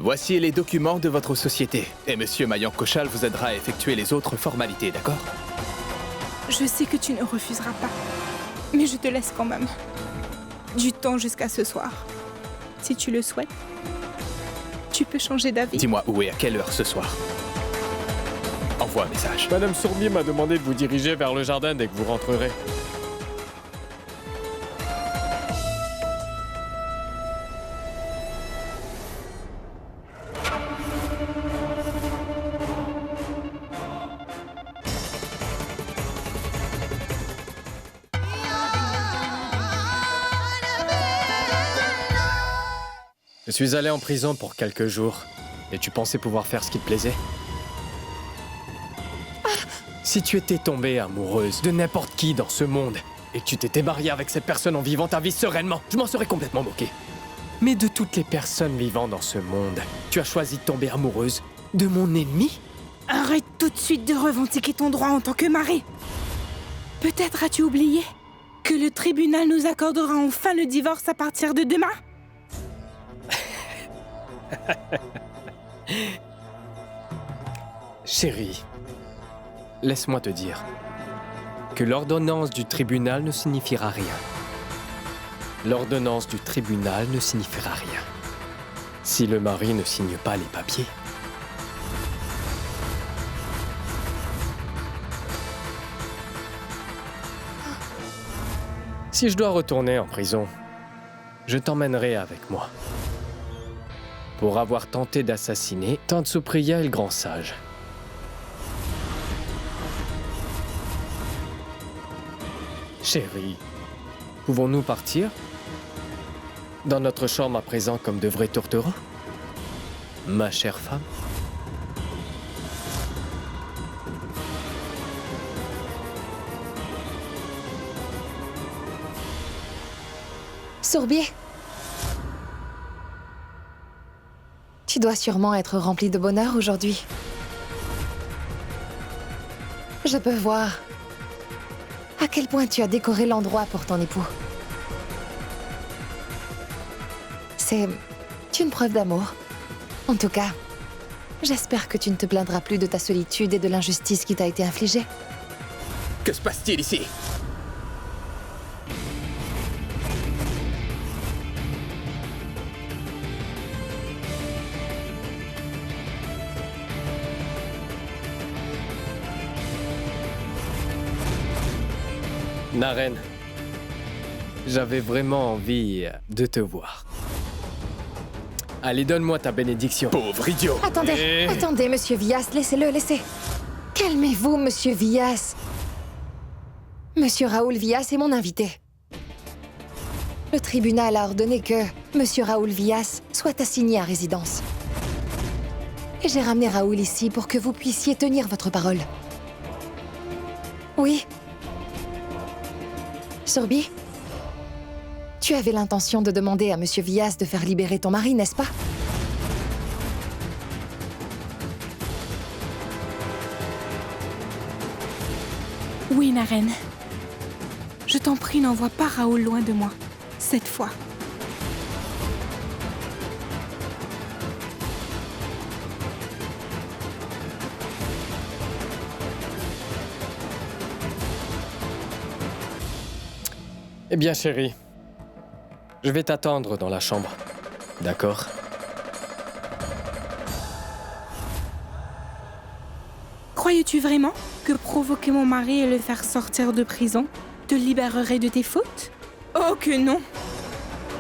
Voici les documents de votre société. Et Monsieur Mayank Kaushal vous aidera à effectuer les autres formalités, d'accord? Je sais que tu ne refuseras pas. Mais je te laisse quand même. Du temps jusqu'à ce soir. Si tu le souhaites, tu peux changer d'avis. Dis-moi où et à quelle heure ce soir. Envoie un message. Madame Sourbier m'a demandé de vous diriger vers le jardin dès que vous rentrerez. Je suis allé en prison pour quelques jours. Et tu pensais pouvoir faire ce qui te plaisait? Si tu étais tombée amoureuse de n'importe qui dans ce monde et que tu t'étais mariée avec cette personne en vivant ta vie sereinement, je m'en serais complètement moqué. Mais de toutes les personnes vivant dans ce monde, tu as choisi de tomber amoureuse de mon ennemi? Arrête tout de suite de revendiquer ton droit en tant que mari. Peut-être as-tu oublié que le tribunal nous accordera enfin le divorce à partir de demain? Chérie, laisse-moi te dire que l'ordonnance du tribunal ne signifiera rien. L'ordonnance du tribunal ne signifiera rien si le mari ne signe pas les papiers. Si je dois retourner en prison, je t'emmènerai avec moi. Pour avoir tenté d'assassiner Tante Supriya et le grand sage. Chérie, pouvons-nous partir? Dans notre chambre à présent comme de vrais tourtereaux? Ma chère femme? Sourbier, tu dois sûrement être rempli de bonheur aujourd'hui. Je peux voir à quel point tu as décoré l'endroit pour ton époux. C'est une preuve d'amour. En tout cas, j'espère que tu ne te plaindras plus de ta solitude et de l'injustice qui t'a été infligée. Que se passe-t-il ici? Naren, j'avais vraiment envie de te voir. Allez, donne-moi ta bénédiction. Pauvre idiot! Attendez, attendez, monsieur Vyas, laissez-le, laissez. Calmez-vous, monsieur Vyas. Monsieur Raoul Vyas est mon invité. Le tribunal a ordonné que monsieur Raoul Vyas soit assigné à résidence. Et j'ai ramené Raoul ici pour que vous puissiez tenir votre parole. Oui. Sourbi, tu avais l'intention de demander à monsieur Vyas de faire libérer ton mari, n'est-ce pas? Oui, Naren. Je t'en prie, n'envoie pas Raoul loin de moi. Cette fois. Eh bien, chérie, je vais t'attendre dans la chambre. D'accord? Croyais-tu vraiment que provoquer mon mari et le faire sortir de prison te libérerait de tes fautes? Oh que non!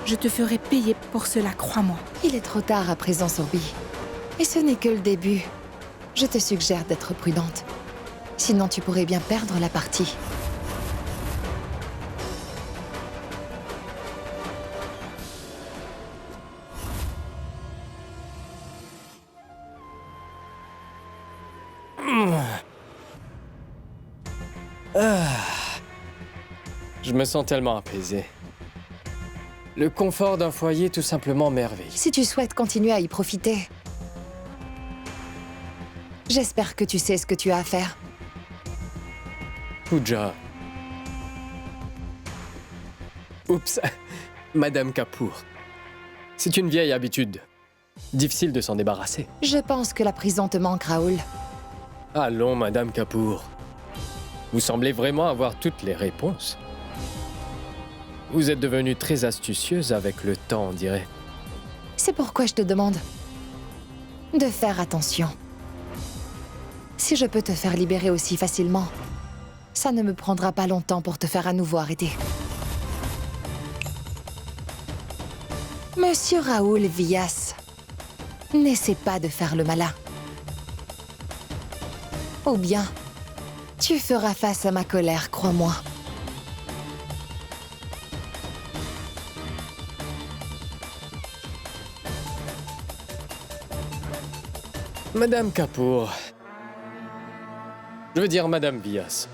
Je te ferai payer pour cela, crois-moi. Il est trop tard à présent, Sourbi. Et ce n'est que le début. Je te suggère d'être prudente. Sinon, tu pourrais bien perdre la partie. Je me sens tellement apaisé. Le confort d'un foyer tout simplement merveilleux. Si tu souhaites continuer à y profiter, j'espère que tu sais ce que tu as à faire. Pooja. Oups, Madame Kapoor. C'est une vieille habitude. Difficile de s'en débarrasser. Je pense que la prison te manque, Raoul. Allons, Madame Kapoor. Vous semblez vraiment avoir toutes les réponses. Vous êtes devenue très astucieuse avec le temps, on dirait. C'est pourquoi je te demande de faire attention. Si je peux te faire libérer aussi facilement, ça ne me prendra pas longtemps pour te faire à nouveau arrêter. Monsieur Raoul Vyas, n'essaie pas de faire le malin. Ou bien, tu feras face à ma colère, crois-moi. Madame Kapoor. Je veux dire Madame Vyas.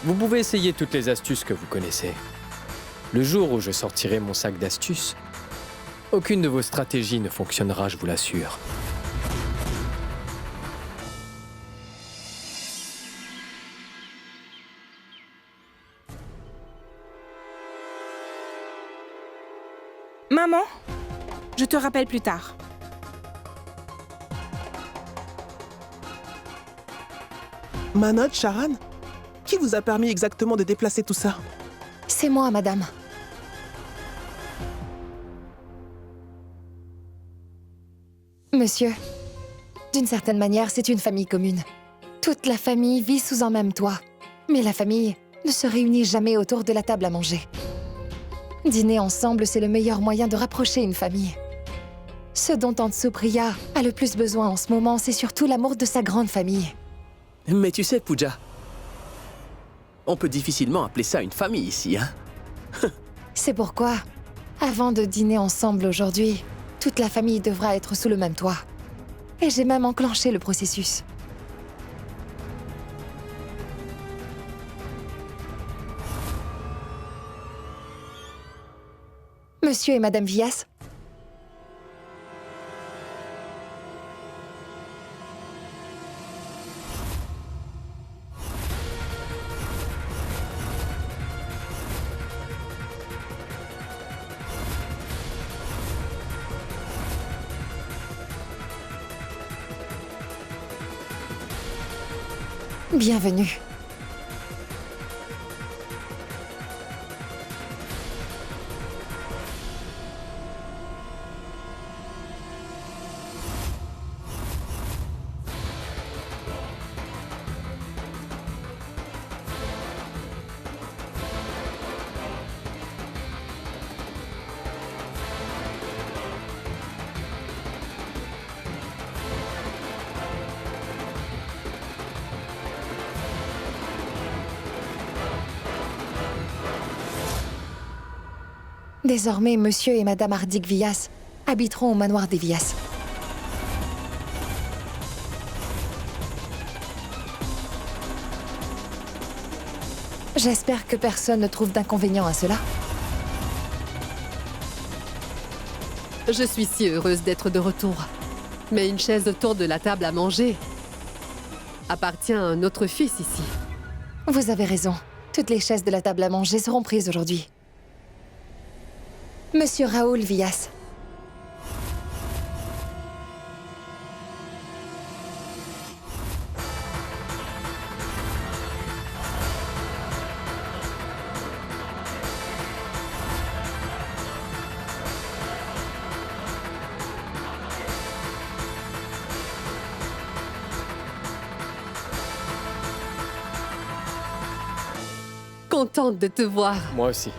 Vous pouvez essayer toutes les astuces que vous connaissez. Le jour où je sortirai mon sac d'astuces, aucune de vos stratégies ne fonctionnera, je vous l'assure. Maman, je te rappelle plus tard. Manoj, Charan? Qui vous a permis exactement de déplacer tout ça? C'est moi, madame. Monsieur, d'une certaine manière, c'est une famille commune. Toute la famille vit sous un même toit. Mais la famille ne se réunit jamais autour de la table à manger. Dîner ensemble, c'est le meilleur moyen de rapprocher une famille. Ce dont Tante Supriya a le plus besoin en ce moment, c'est surtout l'amour de sa grande famille. Mais tu sais, Pooja, on peut difficilement appeler ça une famille ici, hein? C'est pourquoi, avant de dîner ensemble aujourd'hui, toute la famille devra être sous le même toit. Et j'ai même enclenché le processus. Monsieur et Madame Vyas, bienvenue. Désormais, Monsieur et Madame Hardik Vyas habiteront au manoir des Vyas. J'espère que personne ne trouve d'inconvénient à cela. Je suis si heureuse d'être de retour. Mais une chaise autour de la table à manger appartient à un autre fils ici. Vous avez raison. Toutes les chaises de la table à manger seront prises aujourd'hui. Monsieur Raoul Vyas. Contente de te voir. Moi aussi.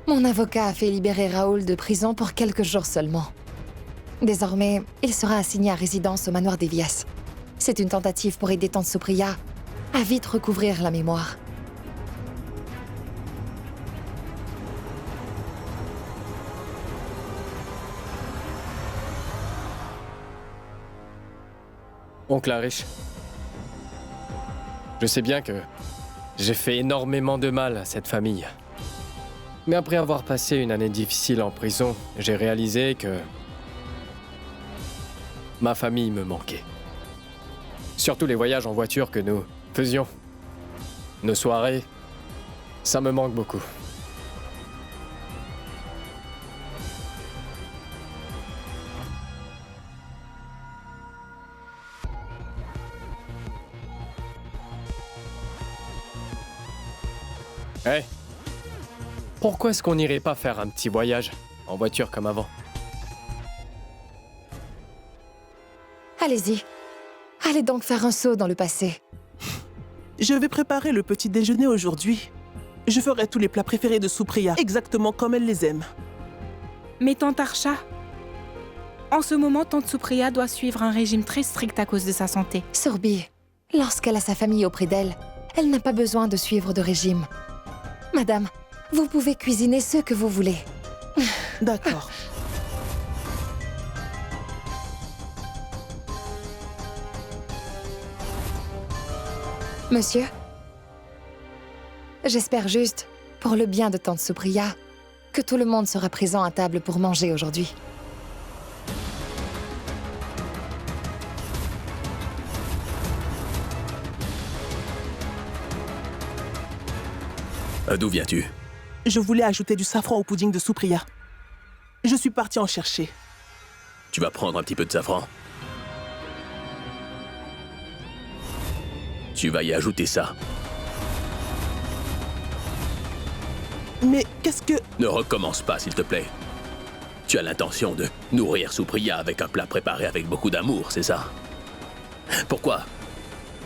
Mon avocat a fait libérer Raoul de prison pour quelques jours seulement. Désormais, il sera assigné à résidence au manoir des Vyas. C'est une tentative pour aider Tante Supriya à vite recouvrir la mémoire. Oncle Harish, je sais bien que j'ai fait énormément de mal à cette famille. Mais après avoir passé une année difficile en prison, j'ai réalisé que ma famille me manquait. Surtout les voyages en voiture que nous faisions. Nos soirées, ça me manque beaucoup. Hey. Pourquoi est-ce qu'on n'irait pas faire un petit voyage en voiture comme avant? Allez-y. Allez donc faire un saut dans le passé. Je vais préparer le petit déjeuner aujourd'hui. Je ferai tous les plats préférés de Supriya, exactement comme elle les aime. Mais tante Archa, en ce moment, tante Supriya doit suivre un régime très strict à cause de sa santé. Surbi, lorsqu'elle a sa famille auprès d'elle, elle n'a pas besoin de suivre de régime. Madame, vous pouvez cuisiner ce que vous voulez. D'accord. Monsieur, j'espère juste, pour le bien de tante Supriya, que tout le monde sera présent à table pour manger aujourd'hui. D'où viens-tu? Je voulais ajouter du safran au pudding de Supriya. Je suis parti en chercher. Tu vas prendre un petit peu de safran. Tu vas y ajouter ça. Mais qu'est-ce que... Ne recommence pas, s'il te plaît. Tu as l'intention de nourrir Supriya avec un plat préparé avec beaucoup d'amour, c'est ça? Pourquoi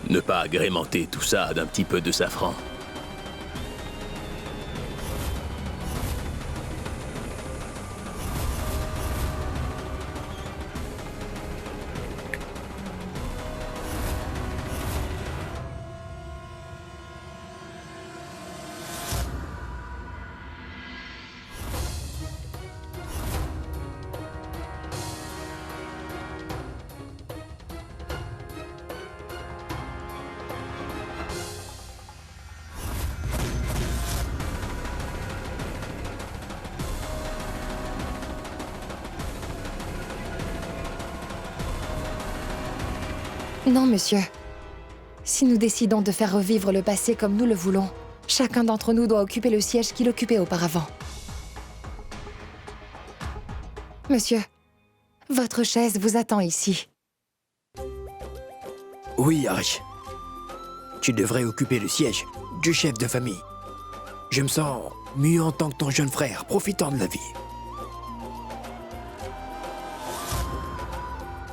ne pas agrémenter tout ça d'un petit peu de safran? Non, monsieur. Si nous décidons de faire revivre le passé comme nous le voulons, chacun d'entre nous doit occuper le siège qu'il occupait auparavant. Monsieur, votre chaise vous attend ici. Oui, Arch. Tu devrais occuper le siège du chef de famille. Je me sens mieux en tant que ton jeune frère, profitant de la vie.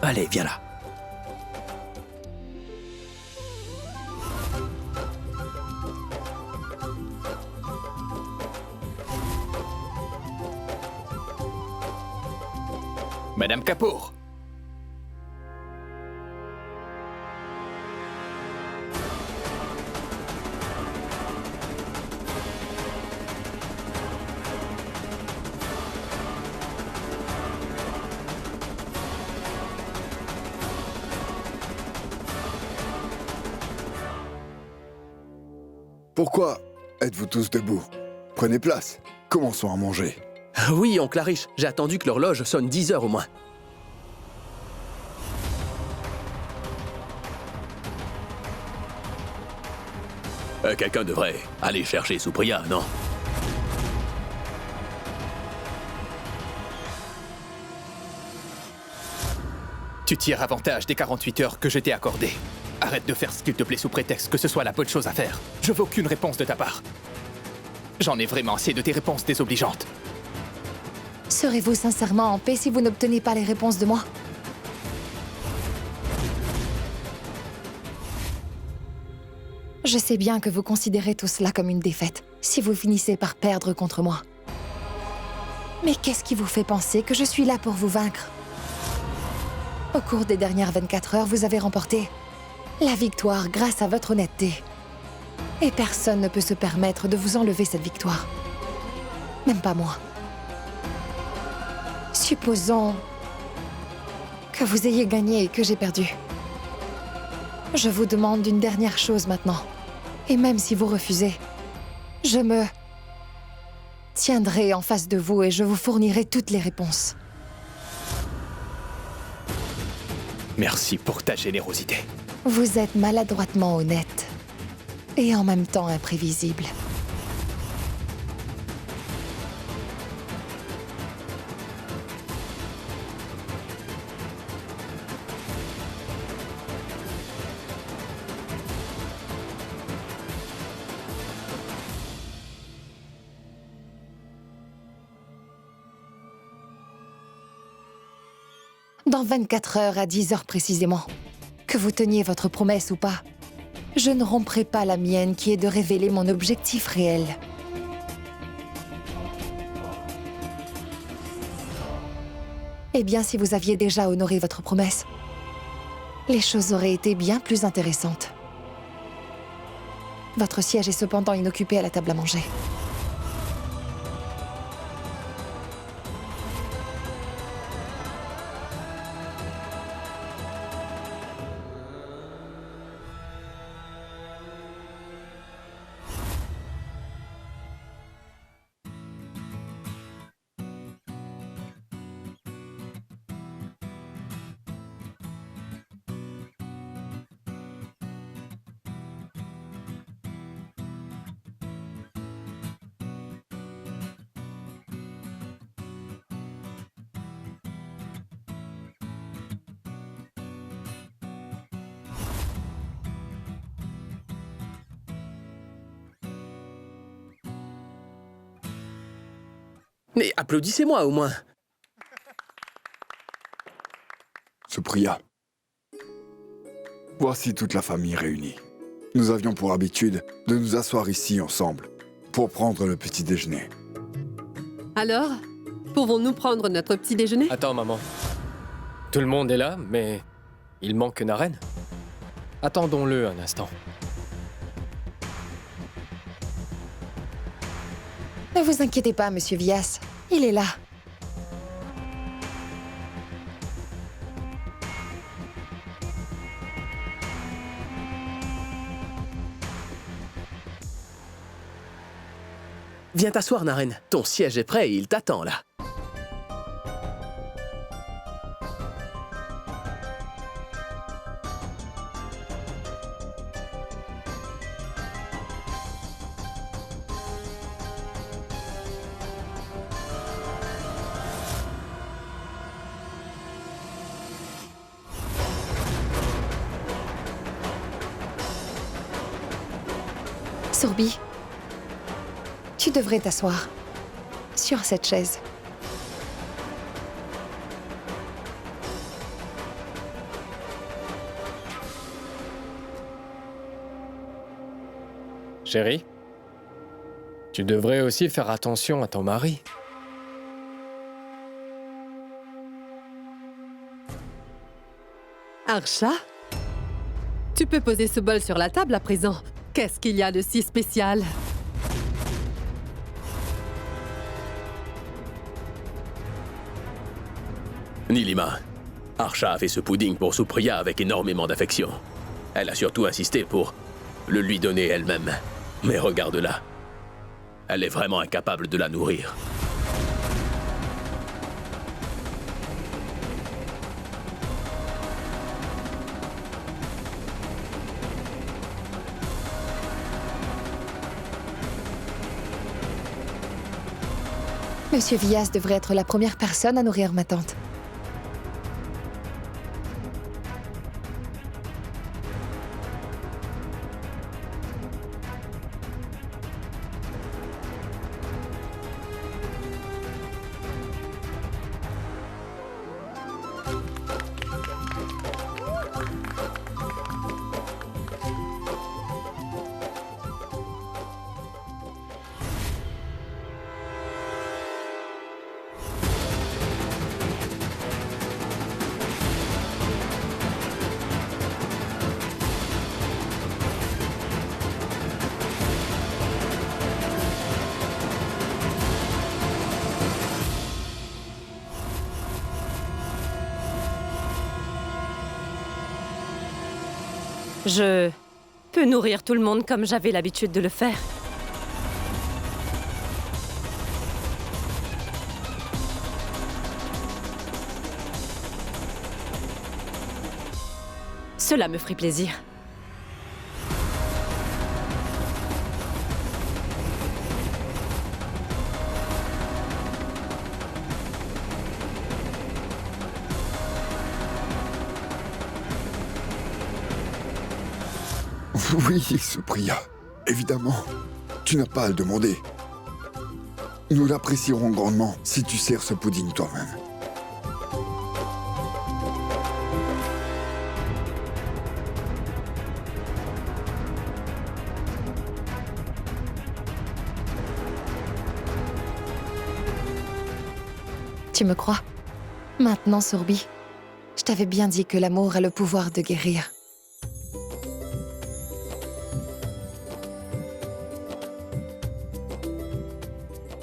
Allez, viens là. Madame Kapoor. Pourquoi êtes-vous tous debout? Prenez place. Commençons à manger. Oui, oncle Arish, j'ai attendu que l'horloge sonne 10 heures au moins. Quelqu'un devrait aller chercher Supriya, non? Tu tires avantage des 48 heures que je t'ai accordées. Arrête de faire ce qu'il te plaît sous prétexte que ce soit la bonne chose à faire. Je veux aucune réponse de ta part. J'en ai vraiment assez de tes réponses désobligeantes. Serez-vous sincèrement en paix si vous n'obtenez pas les réponses de moi? Je sais bien que vous considérez tout cela comme une défaite, si vous finissez par perdre contre moi. Mais qu'est-ce qui vous fait penser que je suis là pour vous vaincre? Au cours des dernières 24 heures, vous avez remporté la victoire grâce à votre honnêteté. Et personne ne peut se permettre de vous enlever cette victoire. Même pas moi. Supposons que vous ayez gagné et que j'ai perdu. Je vous demande une dernière chose maintenant. Et même si vous refusez, je me tiendrai en face de vous et je vous fournirai toutes les réponses. Merci pour ta générosité. Vous êtes maladroitement honnête et en même temps imprévisible. Dans 24 heures à 10 heures précisément, que vous teniez votre promesse ou pas, je ne romprai pas la mienne qui est de révéler mon objectif réel. Eh bien, si vous aviez déjà honoré votre promesse, les choses auraient été bien plus intéressantes. Votre siège est cependant inoccupé à la table à manger. Mais applaudissez-moi au moins. Supriya. Voici toute la famille réunie. Nous avions pour habitude de nous asseoir ici ensemble pour prendre le petit déjeuner. Alors, pouvons-nous prendre notre petit déjeuner? Attends, maman. Tout le monde est là, mais il manque Naren. Attendons-le un instant. Ne vous inquiétez pas, Monsieur Vyas. Il est là. Viens t'asseoir, Naren. Ton siège est prêt et il t'attend là. Sourbi, tu devrais t'asseoir sur cette chaise. Chérie, tu devrais aussi faire attention à ton mari. Archa? Tu peux poser ce bol sur la table à présent. Qu'est-ce qu'il y a de si spécial? Nilima, Archa a fait ce pudding pour Supriya avec énormément d'affection. Elle a surtout insisté pour le lui donner elle-même. Mais regarde-la. Elle est vraiment incapable de la nourrir. Monsieur Vyas devrait être la première personne à nourrir ma tante. Je peux nourrir tout le monde comme j'avais l'habitude de le faire. Cela me ferait plaisir. Oui, Supriya. Évidemment. Tu n'as pas à le demander. Nous l'apprécierons grandement si tu sers ce pudding toi-même. Tu me crois? Maintenant, Sourbi, je t'avais bien dit que l'amour a le pouvoir de guérir.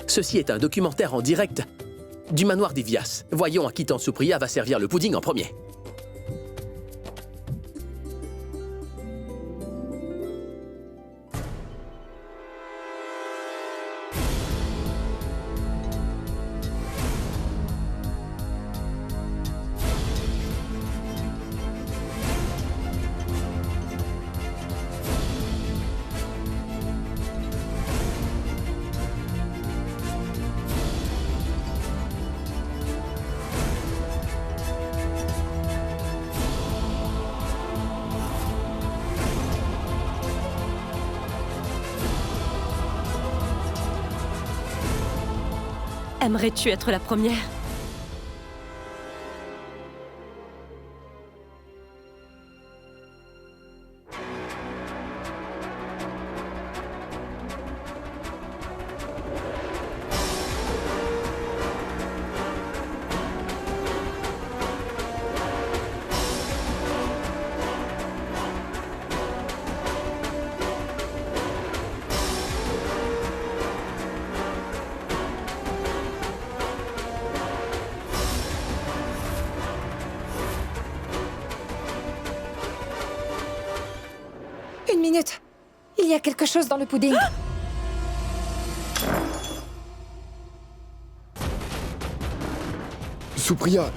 Ceci est un documentaire en direct du manoir des Vyas. Voyons à qui Tante Supriya va servir le pudding en premier. Aimerais-tu être la première? Une minute. Il y a quelque chose dans le pudding. Supriya,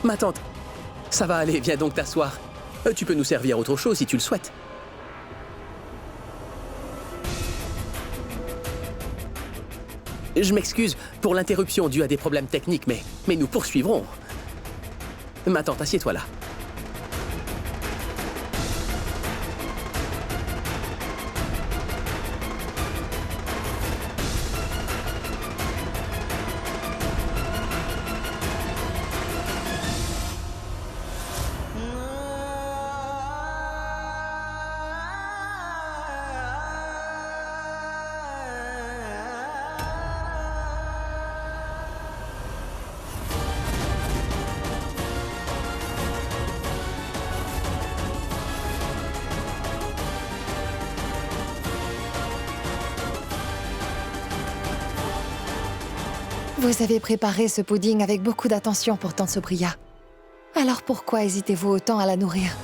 Ma tante, ça va aller, viens donc t'asseoir. Tu peux nous servir autre chose si tu le souhaites. Je m'excuse pour l'interruption due à des problèmes techniques, mais nous poursuivrons. Ma tante, assieds-toi là. Vous avez préparé ce pudding avec beaucoup d'attention pour Tante Supriya. Alors pourquoi hésitez-vous autant à la nourrir?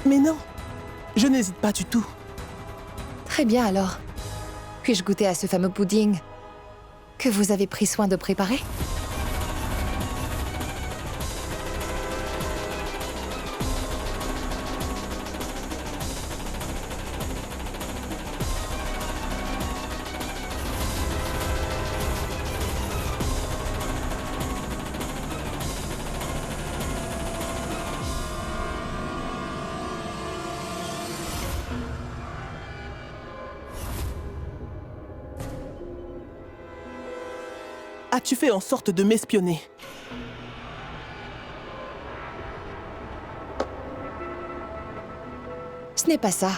Mais non, je n'hésite pas du tout. Très bien alors. Puis-je goûter à ce fameux pudding que vous avez pris soin de préparer? As-tu fait en sorte de m'espionner? Ce n'est pas ça.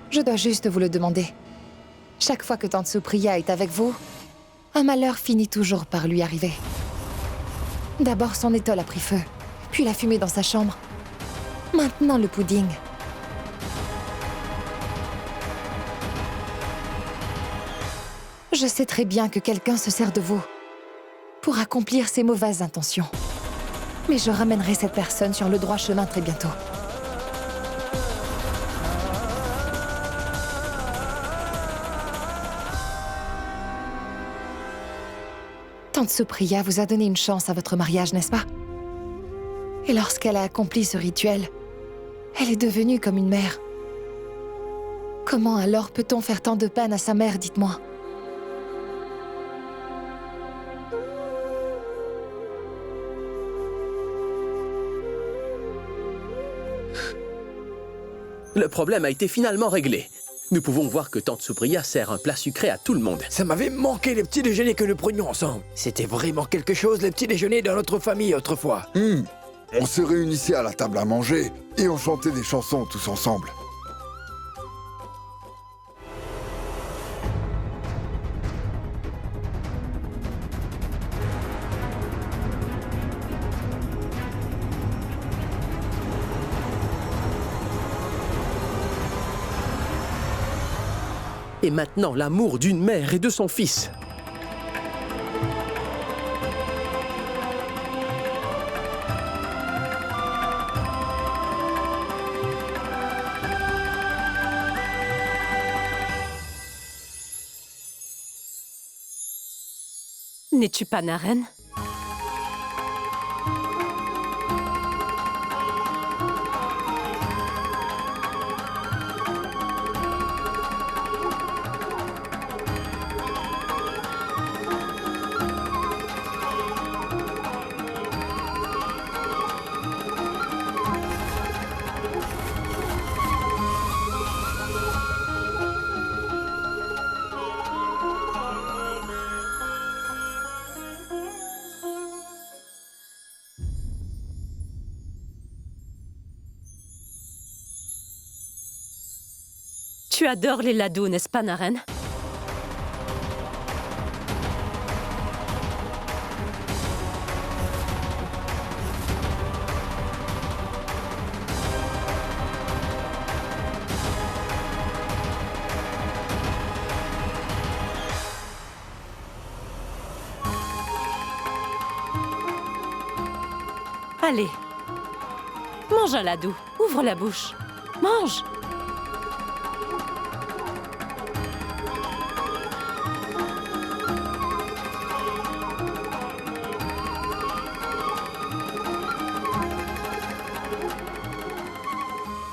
Je dois juste vous le demander. Chaque fois que Tante Supriya est avec vous, un malheur finit toujours par lui arriver. D'abord son étole a pris feu, puis la fumée dans sa chambre. Maintenant le pudding. Je sais très bien que quelqu'un se sert de vous pour accomplir ses mauvaises intentions. Mais je ramènerai cette personne sur le droit chemin très bientôt. Tante Supriya vous a donné une chance à votre mariage, n'est-ce pas? Et lorsqu'elle a accompli ce rituel, elle est devenue comme une mère. Comment alors peut-on faire tant de peine à sa mère, dites-moi? Le problème a été finalement réglé. Nous pouvons voir que Tante Supriya sert un plat sucré à tout le monde. Ça m'avait manqué les petits déjeuners que nous prenions ensemble. C'était vraiment quelque chose, les petits déjeuners dans notre famille autrefois. On se réunissait à la table à manger et on chantait des chansons tous ensemble. Et maintenant, l'amour d'une mère et de son fils. N'es-tu pas Naren? Tu adores les ladous, n'est-ce pas, Naren? Allez, mange un ladou. Ouvre la bouche. Mange!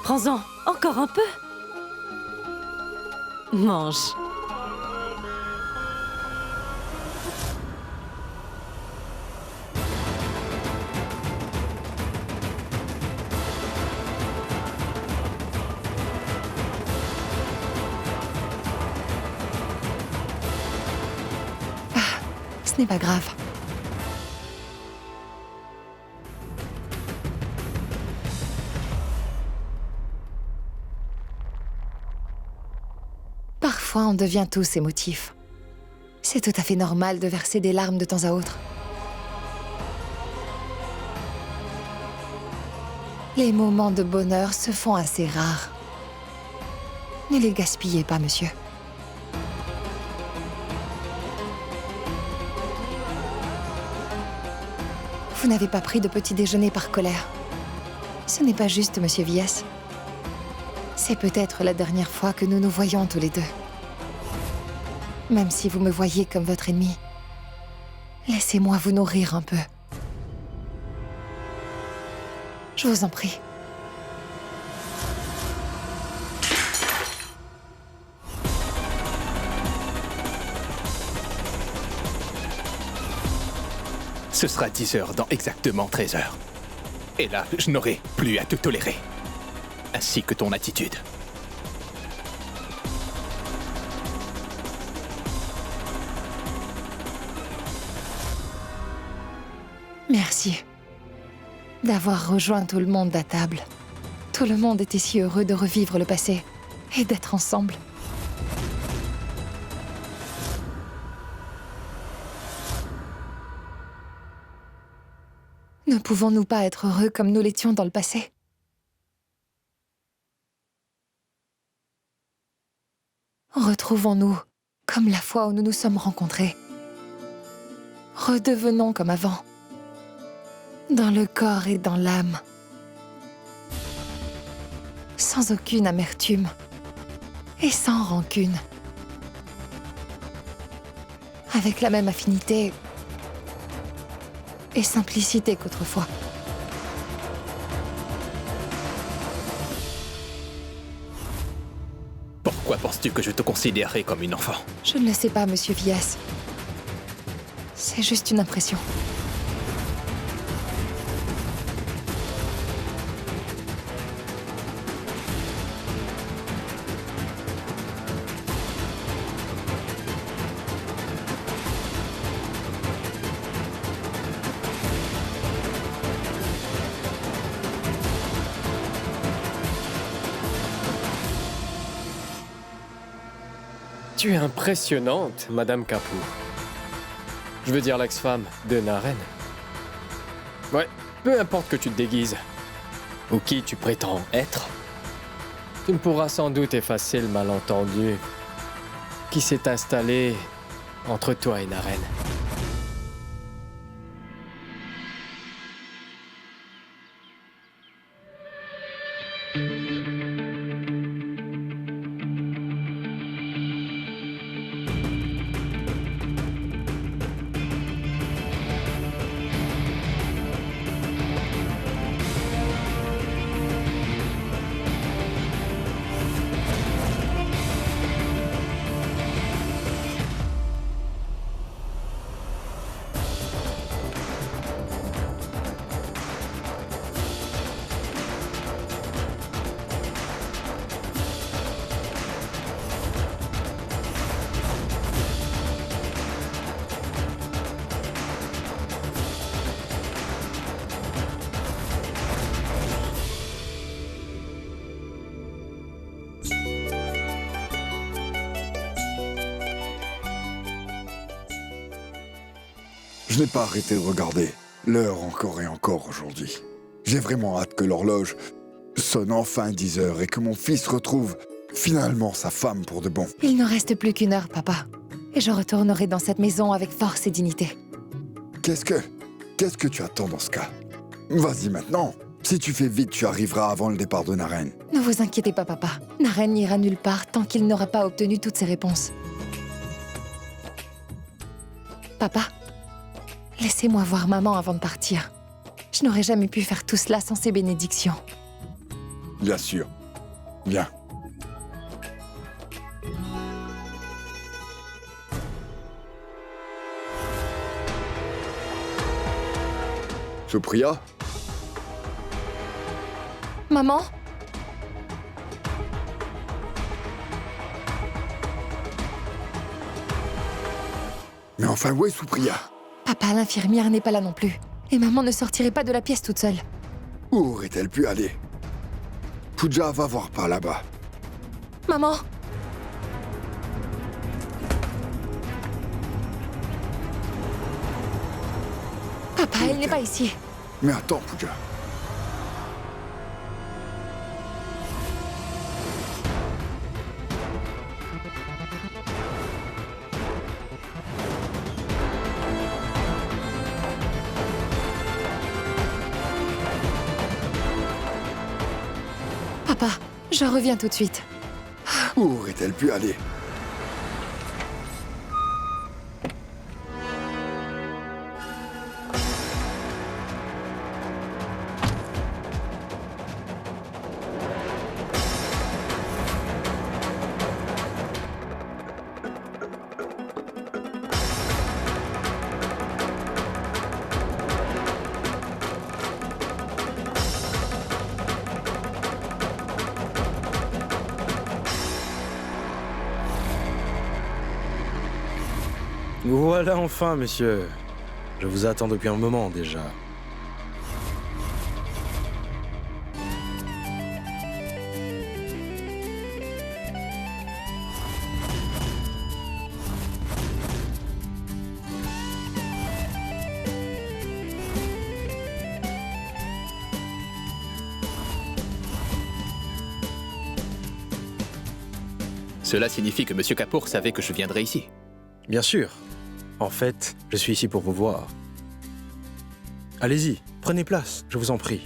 Prends-en, encore un peu. Mange. Ce n'est pas grave. Parfois, on devient tous émotifs. C'est tout à fait normal de verser des larmes de temps à autre. Les moments de bonheur se font assez rares. Ne les gaspillez pas, monsieur. Vous n'avez pas pris de petit déjeuner par colère. Ce n'est pas juste, monsieur Vias. C'est peut-être la dernière fois que nous nous voyons tous les deux. Même si vous me voyez comme votre ennemi, laissez-moi vous nourrir un peu. Je vous en prie. Ce sera 10 heures dans exactement 13 heures. Et là, je n'aurai plus à te tolérer. Ainsi que ton attitude. Merci d'avoir rejoint tout le monde à table. Tout le monde était si heureux de revivre le passé et d'être ensemble. Ne pouvons-nous pas être heureux comme nous l'étions dans le passé? Retrouvons-nous comme la fois où nous nous sommes rencontrés. Redevenons comme avant, dans le corps et dans l'âme, sans aucune amertume et sans rancune, avec la même affinité et simplicité qu'autrefois. Pourquoi penses-tu que je te considérerais comme une enfant? Je ne le sais pas, monsieur Vias. C'est juste une impression. Tu es impressionnante, Madame Kapoor. Je veux dire l'ex-femme de Naren. Ouais, peu importe que tu te déguises, ou qui tu prétends être, tu ne pourras sans doute effacer le malentendu qui s'est installé entre toi et Naren. Je n'ai pas arrêté de regarder l'heure encore et encore aujourd'hui. J'ai vraiment hâte que l'horloge sonne enfin 10 heures et que mon fils retrouve finalement sa femme pour de bon. Il ne reste plus qu'une heure, papa. Et je retournerai dans cette maison avec force et dignité. Qu'est-ce que tu attends dans ce cas? Vas-y maintenant. Si tu fais vite, tu arriveras avant le départ de Naren. Ne vous inquiétez pas, papa. Naren n'ira nulle part tant qu'il n'aura pas obtenu toutes ses réponses. Papa, laissez-moi voir maman avant de partir. Je n'aurais jamais pu faire tout cela sans ses bénédictions. Bien sûr. Bien. Supriya? Maman? Mais enfin, où est Supriya? Papa, l'infirmière n'est pas là non plus. Et maman ne sortirait pas de la pièce toute seule. Où aurait-elle pu aller? Pooja va voir par là-bas. Maman? Papa, elle n'est pas ici. Mais attends, Pooja. Papa, je reviens tout de suite. Où aurait-elle pu aller? Voilà enfin, monsieur. Je vous attends depuis un moment déjà. Cela signifie que Monsieur Kapoor savait que je viendrais ici. Bien sûr. En fait, je suis ici pour vous voir. Allez-y, prenez place, je vous en prie.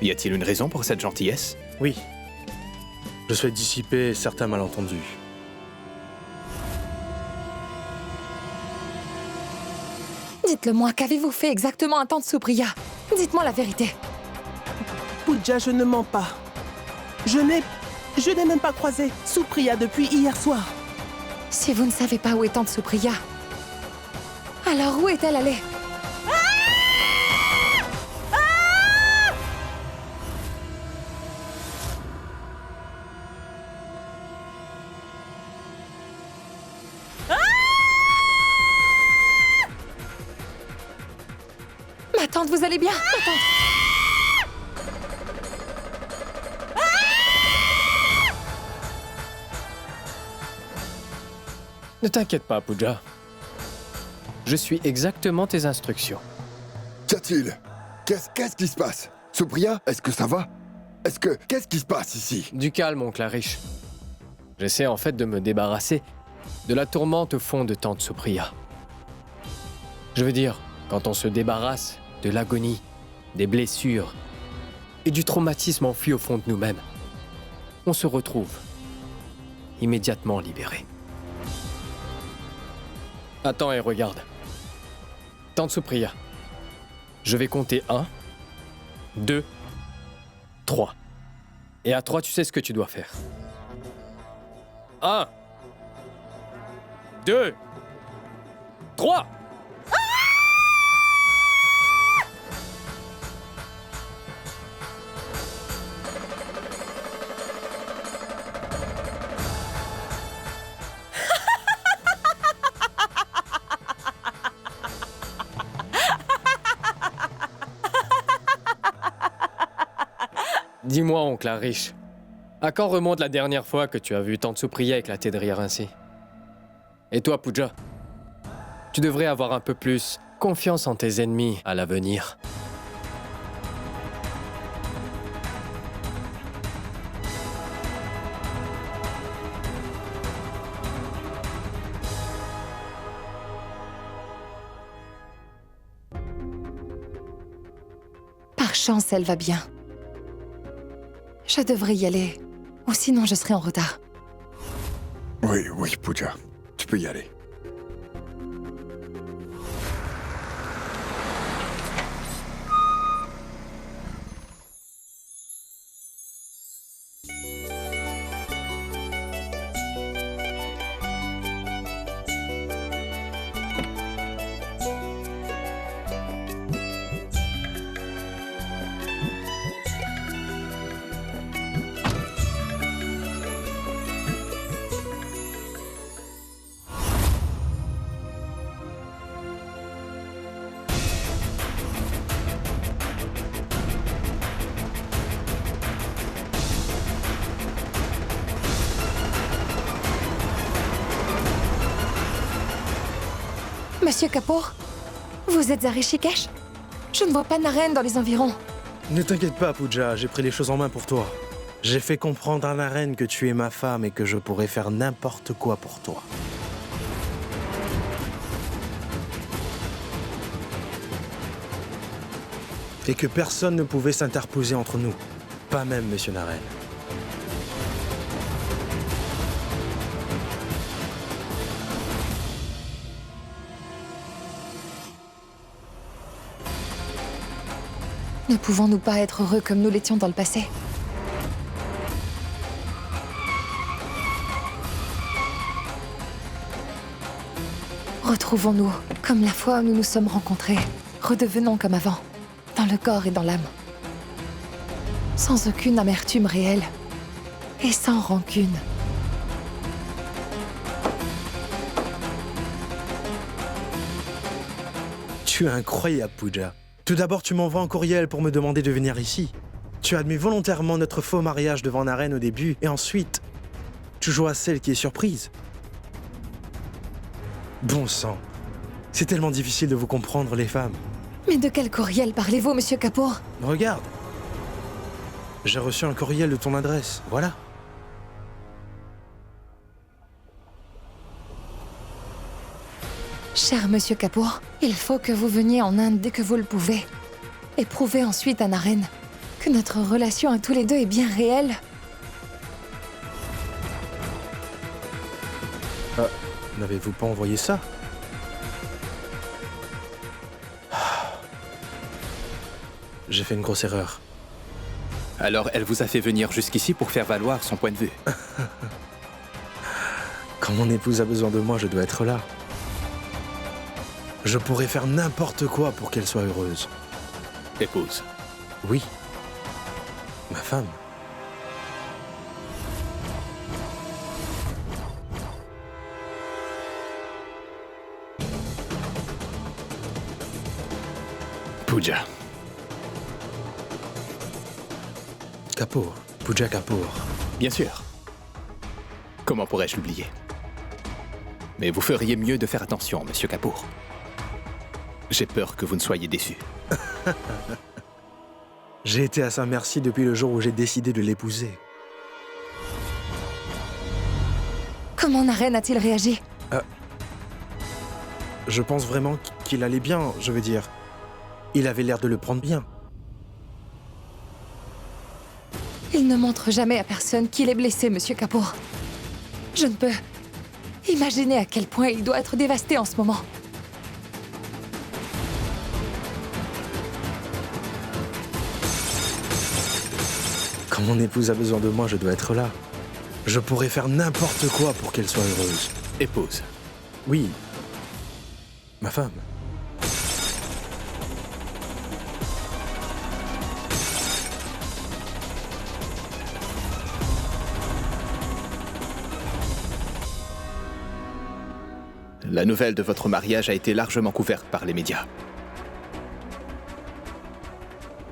Y a-t-il une raison pour cette gentillesse? Oui. Je souhaite dissiper certains malentendus. Dites-le-moi, qu'avez-vous fait exactement à Tante Supriya? Dites-moi la vérité. Pooja, je ne mens pas. Je n'ai même pas croisé Supriya depuis hier soir. Si vous ne savez pas où est Tante Supriya, alors où est-elle allée? Ma tante, vous allez bien? Ma tante. Ne t'inquiète pas, Pooja. Je suis exactement tes instructions. Qu'y a-t-il? Qu'est-ce qui se passe? Supriya, est-ce que ça va? Qu'est-ce qui se passe ici? Du calme, oncle Arish. J'essaie en fait de me débarrasser de la tourmente au fond de Tante Supriya. Je veux dire, quand on se débarrasse de l'agonie, des blessures et du traumatisme enfui au fond de nous-mêmes, on se retrouve immédiatement libéré. Attends et regarde. Tante Supriya, je vais compter 1, 2, 3. Et à 3, tu sais ce que tu dois faire. 1, 2, 3. Dis-moi, oncle Arish, à quand remonte la dernière fois que tu as vu Tante Supriya éclater de rire ainsi? Et toi, Pooja, tu devrais avoir un peu plus confiance en tes ennemis à l'avenir. Par chance, elle va bien. Je devrais y aller, ou sinon je serai en retard. Oui, Pooja. Tu peux y aller. Monsieur Kapoor, vous êtes à Rishikesh? Je ne vois pas Naren dans les environs. Ne t'inquiète pas, Pooja, j'ai pris les choses en main pour toi. J'ai fait comprendre à Naren que tu es ma femme et que je pourrais faire n'importe quoi pour toi. Et que personne ne pouvait s'interposer entre nous. Pas même Monsieur Naren. Ne pouvons-nous pas être heureux comme nous l'étions dans le passé? Retrouvons-nous comme la fois où nous nous sommes rencontrés. Redevenons comme avant, dans le corps et dans l'âme. Sans aucune amertume réelle et sans rancune. Tu es incroyable, Pooja. Tout d'abord, tu m'envoies un courriel pour me demander de venir ici. Tu admets volontairement notre faux mariage devant Naren au début, et ensuite, tu joues à celle qui est surprise. Bon sang, c'est tellement difficile de vous comprendre, les femmes. Mais de quel courriel parlez-vous, Monsieur Kapoor? Regarde. J'ai reçu un courriel de ton adresse, voilà. Cher Monsieur Kapoor, il faut que vous veniez en Inde dès que vous le pouvez. Et prouvez ensuite à Naren que notre relation à tous les deux est bien réelle. N'avez-vous pas envoyé ça? J'ai fait une grosse erreur. Alors elle vous a fait venir jusqu'ici pour faire valoir son point de vue. Quand mon épouse a besoin de moi, je dois être là. Je pourrais faire n'importe quoi pour qu'elle soit heureuse. Épouse. Oui. Ma femme. Pooja. Kapoor. Pooja Kapoor. Bien sûr. Comment pourrais-je l'oublier? Mais vous feriez mieux de faire attention, Monsieur Kapoor. J'ai peur que vous ne soyez déçu. J'ai été à sa merci depuis le jour où j'ai décidé de l'épouser. Comment Naren a-t-il réagi? Je pense vraiment qu'il allait bien, je veux dire. Il avait l'air de le prendre bien. Il ne montre jamais à personne qu'il est blessé, Monsieur Kapoor. Je ne peux imaginer à quel point il doit être dévasté en ce moment. Quand mon épouse a besoin de moi, je dois être là. Je pourrais faire n'importe quoi pour qu'elle soit heureuse. Épouse. Oui. Ma femme. La nouvelle de votre mariage a été largement couverte par les médias.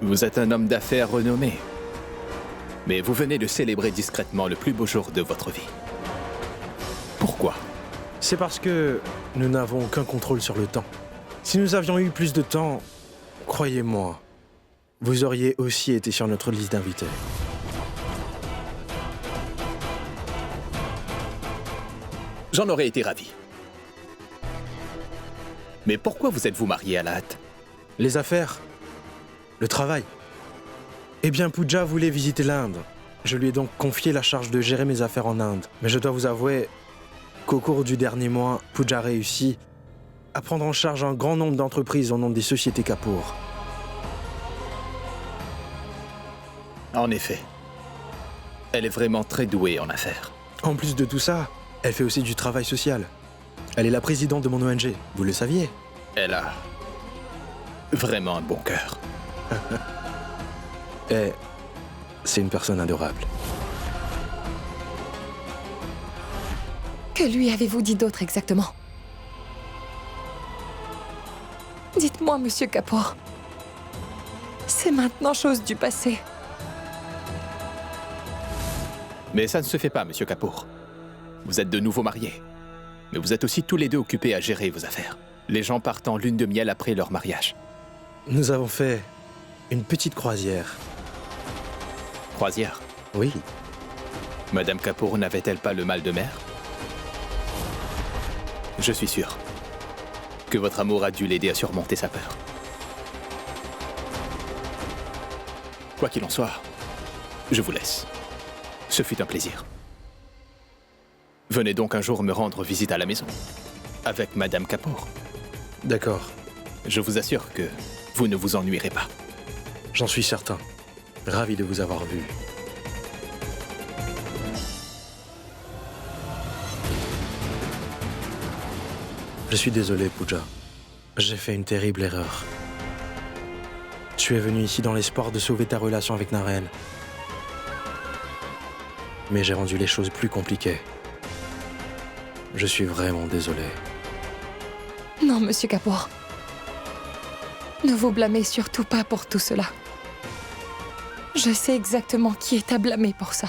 Vous êtes un homme d'affaires renommé. Mais vous venez de célébrer discrètement le plus beau jour de votre vie. Pourquoi? C'est parce que nous n'avons aucun contrôle sur le temps. Si nous avions eu plus de temps, croyez-moi, vous auriez aussi été sur notre liste d'invités. J'en aurais été ravi. Mais pourquoi vous êtes-vous marié à la hâte? Les affaires, le travail. Eh bien, Pooja voulait visiter l'Inde. Je lui ai donc confié la charge de gérer mes affaires en Inde. Mais je dois vous avouer qu'au cours du dernier mois, Pooja réussit à prendre en charge un grand nombre d'entreprises au nom des sociétés Kapoor. En effet. Elle est vraiment très douée en affaires. En plus de tout ça, elle fait aussi du travail social. Elle est la présidente de mon ONG, vous le saviez? Elle a vraiment un bon cœur. Et c'est une personne adorable. Que lui avez-vous dit d'autre exactement? Dites-moi, Monsieur Kapoor. C'est maintenant chose du passé. Mais ça ne se fait pas, Monsieur Kapoor. Vous êtes de nouveau mariés. Mais vous êtes aussi tous les deux occupés à gérer vos affaires. Les gens partent en lune de miel après leur mariage. Nous avons fait une petite croisière. Croisière? Oui. Madame Kapoor n'avait-elle pas le mal de mer? Je suis sûr que votre amour a dû l'aider à surmonter sa peur. Quoi qu'il en soit, je vous laisse. Ce fut un plaisir. Venez donc un jour me rendre visite à la maison, avec Madame Kapoor. D'accord. Je vous assure que vous ne vous ennuierez pas. J'en suis certain. Ravi de vous avoir vu. Je suis désolé, Pooja. J'ai fait une terrible erreur. Tu es venu ici dans l'espoir de sauver ta relation avec Naren. Mais j'ai rendu les choses plus compliquées. Je suis vraiment désolé. Non, Monsieur Kapoor. Ne vous blâmez surtout pas pour tout cela. Je sais exactement qui est à blâmer pour ça.